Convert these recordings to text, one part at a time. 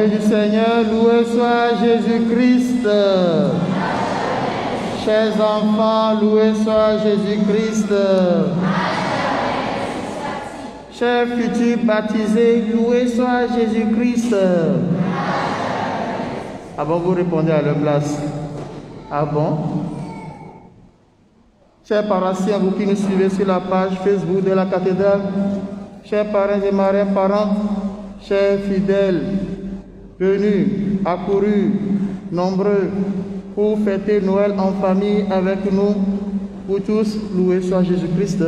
L'armée du Seigneur, loué soit Jésus-Christ. Chers enfants, loué soit Jésus-Christ. Chers futurs baptisés, loué soit Jésus-Christ. Ah bon, vous répondez à leur place. Ah bon? Chers paroissiens, vous qui nous suivez sur la page Facebook de la cathédrale, chers parrains et marraines, parents, chers fidèles, venus, accourus, nombreux, pour fêter Noël en famille avec nous, pour tous, loué soit Jésus-Christ.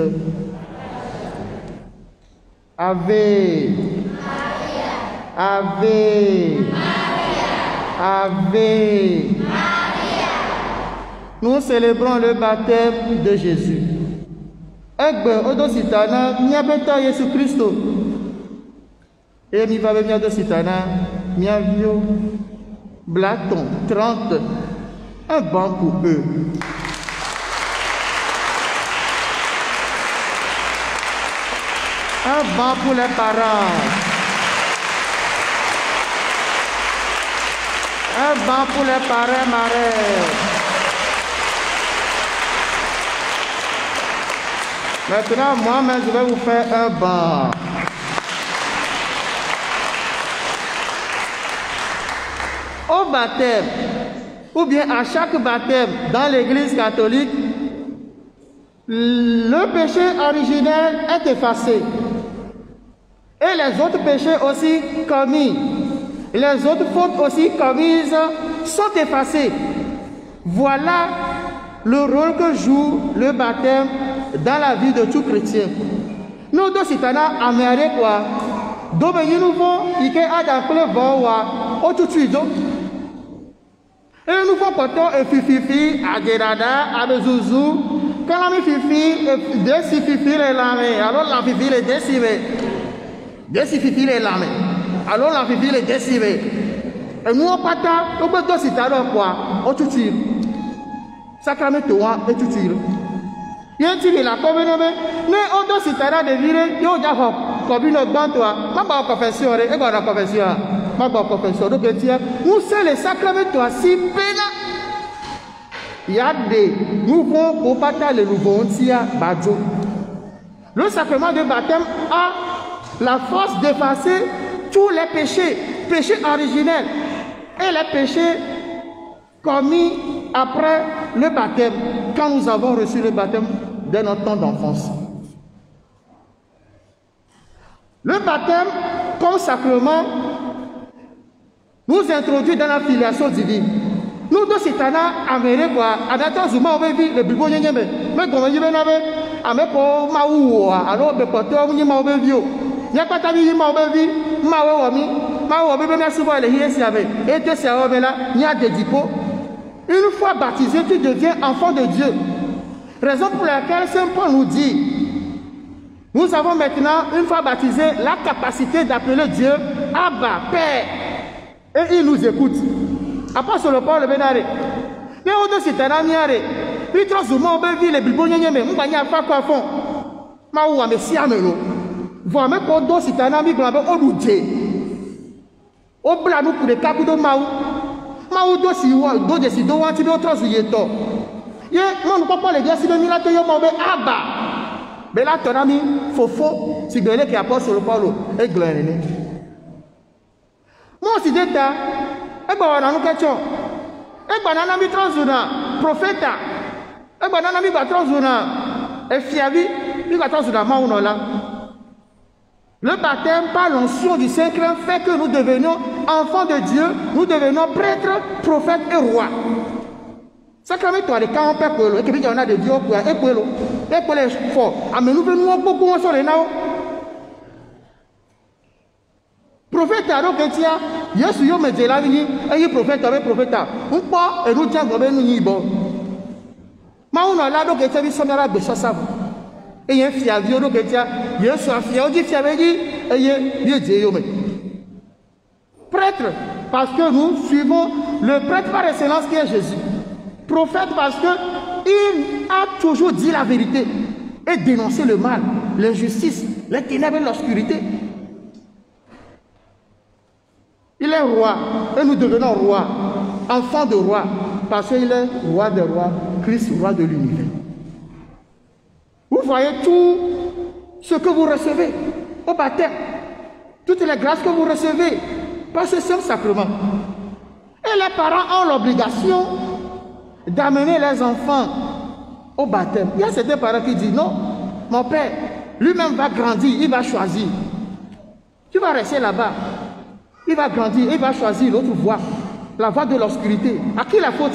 Ave, Ave, Ave. Nous célébrons le baptême de Jésus. Egbe odo sitana miabeta Jésus Christ. Et mi va venir de sitana miavio Blaton 30 un banc pour eux. Un banc pour les parents. Un banc pour les parents marraines. Maintenant, moi-même, je vais vous faire un banc. Au baptême, ou bien à chaque baptême dans l'église catholique, le péché originel est effacé. Et les autres péchés aussi commis, les autres fautes aussi commises sont effacées. Voilà le rôle que joue le baptême dans la vie de tout chrétien. Nous deux citana améré quoi. Domeni nouveau, ike adakle vowa, otutuido. Et nous faisons pourtant un fififi, agerada, abezouzou. Quand la fifi, desi fifi les lames, alors la fifi les décimé. Desi fifi les lames, alors la fifi les décimé. Et nous on pata, nous pouvons citana quoi, otutuido. Sacramento et tutuido. Yentiri la communauté, ne odo sitara de vire, yo jaho, comme une bantoa, ma ba confession, et la confession, ma ba confession, donc tiens, nous c'est les sacraments si pena. Il y a des nouveaux pour partager le nouveau tia badjo. Le sacrement de baptême a la force d'effacer tous les péchés, péchés originels et les péchés commis après le baptême, quand nous avons reçu le baptême de notre temps d'enfance. Le baptême, comme sacrement, nous introduit dans la filiation divine. Nous deux citana améré quoi, adata zuma obevi le bibo nyenyeme, mais comme il venabe, amé pour maouwa, alors be poto munyi ma obevio. Nyakata bi ma obevi, ma wami, ma obebe na subo le hiesi ave, et te se obela, nya de dipo. Une fois baptisé, tu deviens enfant de Dieu. Raison pour laquelle Saint Paul nous dit, nous avons maintenant, une fois baptisé, la capacité d'appeler Dieu Abba, Père. Et il nous écoute. Apôtre Paul le Bénaré. Mais au dessus de la miare, puis transformé au bévi les biboniens, mais on va y avoir quoi fond. Ma ou à mes siamelo. Voir mes podos, c'est un ami blanc au routier. Au blanc pour les capes de Maou. Maou dosi ou do de si do wanti do transouyeto. Ye, mon papa les gars, si le miracle yo m'en Abba. Mais là, ton ami, Fofo, si Glene qui apôtre le Paulo, et Glene. Moi aussi d'état, et bon, on a une question. Et bon, on a mis transuna, prophète. Et bon, on a mis transuna, et fiavi, il va transuna, maounola. Le baptême par l'onction du Saint-Cœur fait que nous devenions enfants de Dieu, nous devenons prêtres, prophètes et rois. Sacrament, toi, les camps, et puis on a des dieux, et Polo, et Polo est fort. Ah, mais nous venons beaucoup sur les naos. Prophète, alors que tu as, Yesu yo me dit la vie, et prophète, avec prophète, on pas, et nous tiens comme nous y bon. Mais on a là, donc, et tu as vu son arabe de ça. Et il y a un fiavio, donc, et tu as, Yesu a fiavio, dit fiavio, et il y a Dieu, prêtre, parce que nous suivons le prêtre par excellence qui est Jésus. Prophète, parce qu'il a toujours dit la vérité et dénoncé le mal, l'injustice, les ténèbres et l'obscurité. Il est roi et nous devenons rois, enfants de roi, parce qu'il est roi des rois, Christ, roi de l'univers. Vous voyez tout ce que vous recevez au baptême, toutes les grâces que vous recevez par ce saint sacrement. Et les parents ont l'obligation d'amener les enfants au baptême. Il y a certains parents qui disent non, mon père, lui-même va grandir, il va choisir. Tu vas rester là-bas. Il va grandir, il va choisir l'autre voie, la voie de l'obscurité. À qui la faute?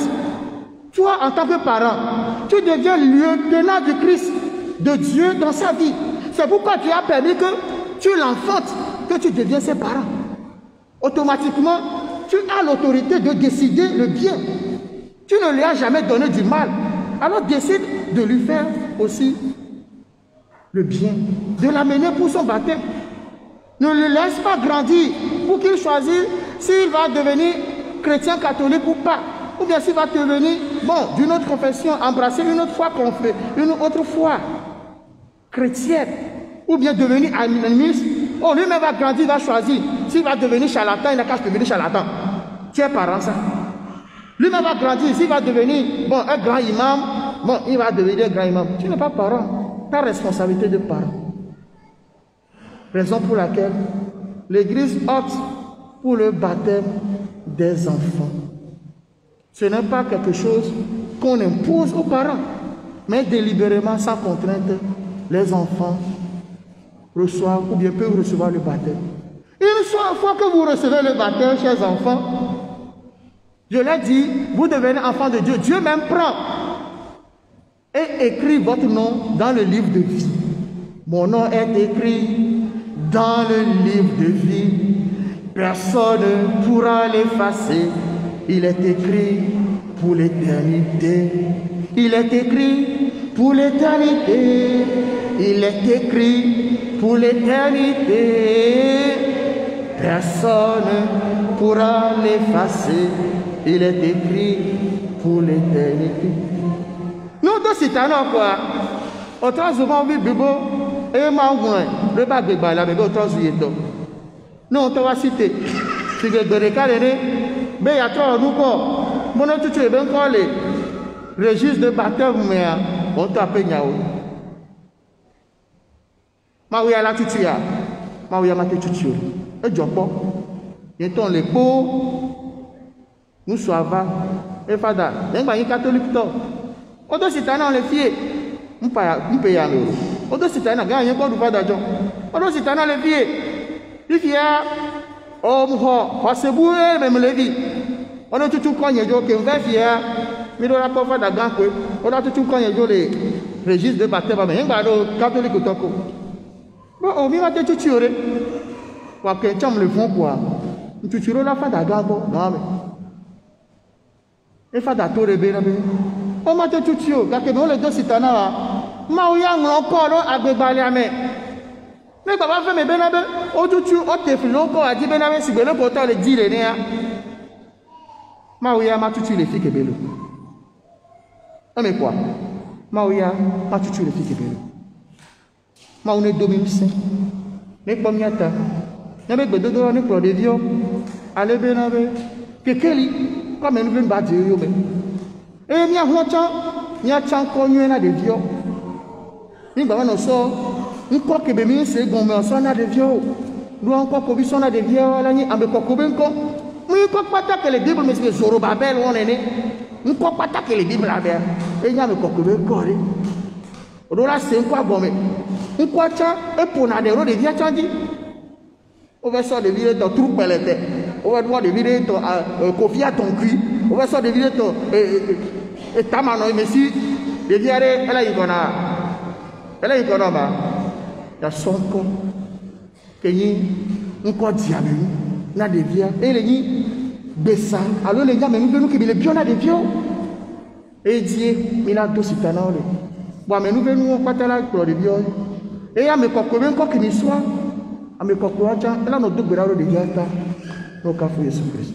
Toi, en tant que parent, tu deviens lieutenant du Christ, de Dieu dans sa vie. C'est pourquoi Dieu a permis que tu l'enfantes, que tu deviens ses parents. Automatiquement, tu as l'autorité de décider le bien. Tu ne lui as jamais donné du mal. Alors décide de lui faire aussi le bien, de l'amener pour son baptême. Ne le laisse pas grandir pour qu'il choisisse s'il va devenir chrétien catholique ou pas. Ou bien s'il va devenir, bon, d'une autre confession, embrasser une autre foi qu'on fait, une autre foi chrétienne. Ou bien devenir animiste. Oh, lui-même va grandir, il va choisir. S'il va devenir charlatan, il n'a qu'à devenir charlatan. Tu es parent, ça. Lui-même va grandir, s'il va devenir, bon, un grand imam, bon, il va devenir un grand imam. Tu n'es pas parent. Ta responsabilité de parent. Raison pour laquelle l'Église opte pour le baptême des enfants. Ce n'est pas quelque chose qu'on impose aux parents, mais délibérément, sans contrainte, les enfants reçoivent ou bien peuvent recevoir le baptême. Une fois que vous recevez le baptême, chers enfants, je l'ai dit, vous devenez enfants de Dieu. Dieu même prend et écrit votre nom dans le livre de vie. Mon nom est écrit dans le livre de vie, personne ne pourra l'effacer. Il est écrit pour l'éternité. Il est écrit pour l'éternité. Il est écrit pour l'éternité. Personne ne pourra l'effacer. Il est écrit pour l'éternité. Nous deux citadins quoi. Autant souvent vi bibo. Et moi, le bas de Bala, mais d'autres yeux. Non, tu vas citer. Si tu veux décaler, mais il y a trop de nous. Mon autre, tu es bien collé. Registre de baptême, mais on t'a payé. Maouya la tutia. Maouya ma tutia. Et Jopo. Et ton les pots. Nous soivons. Et Fada. Il y a un catholique. Autant si tu as les filles. On paye à l'euro. Autant si tu as gagné quoi de faire d'argent. Autant si tu as les filles. Les filles, c'est beau, même les filles. On a tout quand il y a des filles, mais on a pas fait d'argent. On a tout quand il y a des registres de baptême, mais il y a des catholiques au Toko. Bon, on vient de tout tuer. Quoi que tu me le font quoi. Tu tueras la fin d'argent. Non, mais. Il faut d'argent de bien. On m'a tout tué. Quand on les deux citadins là. Maouya encore à Bébaléamé. Mais papa fait mes bénabé. Au tout tu au téfilo encore à dire bénabé si bélo pourtant le dire né. Maouya m'a tout tué les filles que bélo. Mais quoi? Maouya m'a tout tué les filles que bélo. Maouné domine saint. Mais comme yata. N'avez pas de droit ni pour des vieux. Allez bénabé. Que quel comme nous venons battre yo mais. Et mi a honta, mi a chan konyu na des vieux. Ni baba no so nko ke be mi se gon me so na de vieux nous encore ko bi so na de vieux la ni ambe ko ko ben ko mu ko pata que les bible mais c'est Zorobabel on est né nko pata que les bible la be e nya me ko ko ben ko re o la se nko agome nko cha e pona de ro de vieux chanji o va so de vieux to trou pelete o va voir de vieux to kofia ton cul o va so de vieux to et tamano mais si de vieux elle a ikona. Elle est économe. Il y a son corps. Il y a un corps diable. Il y a des vieux. Et il y a des sangs. Alors les gars, mais nous venons que les vieux, on a des vieux. Et il dit, il a deux citanas. Bon, mais nous venons pas là pour les vieux. Et il y a mes cocots, un corps qui me soit. À mes cocots, il y a nos deux bras de vieux. Nous avons fait Jésus-Christ.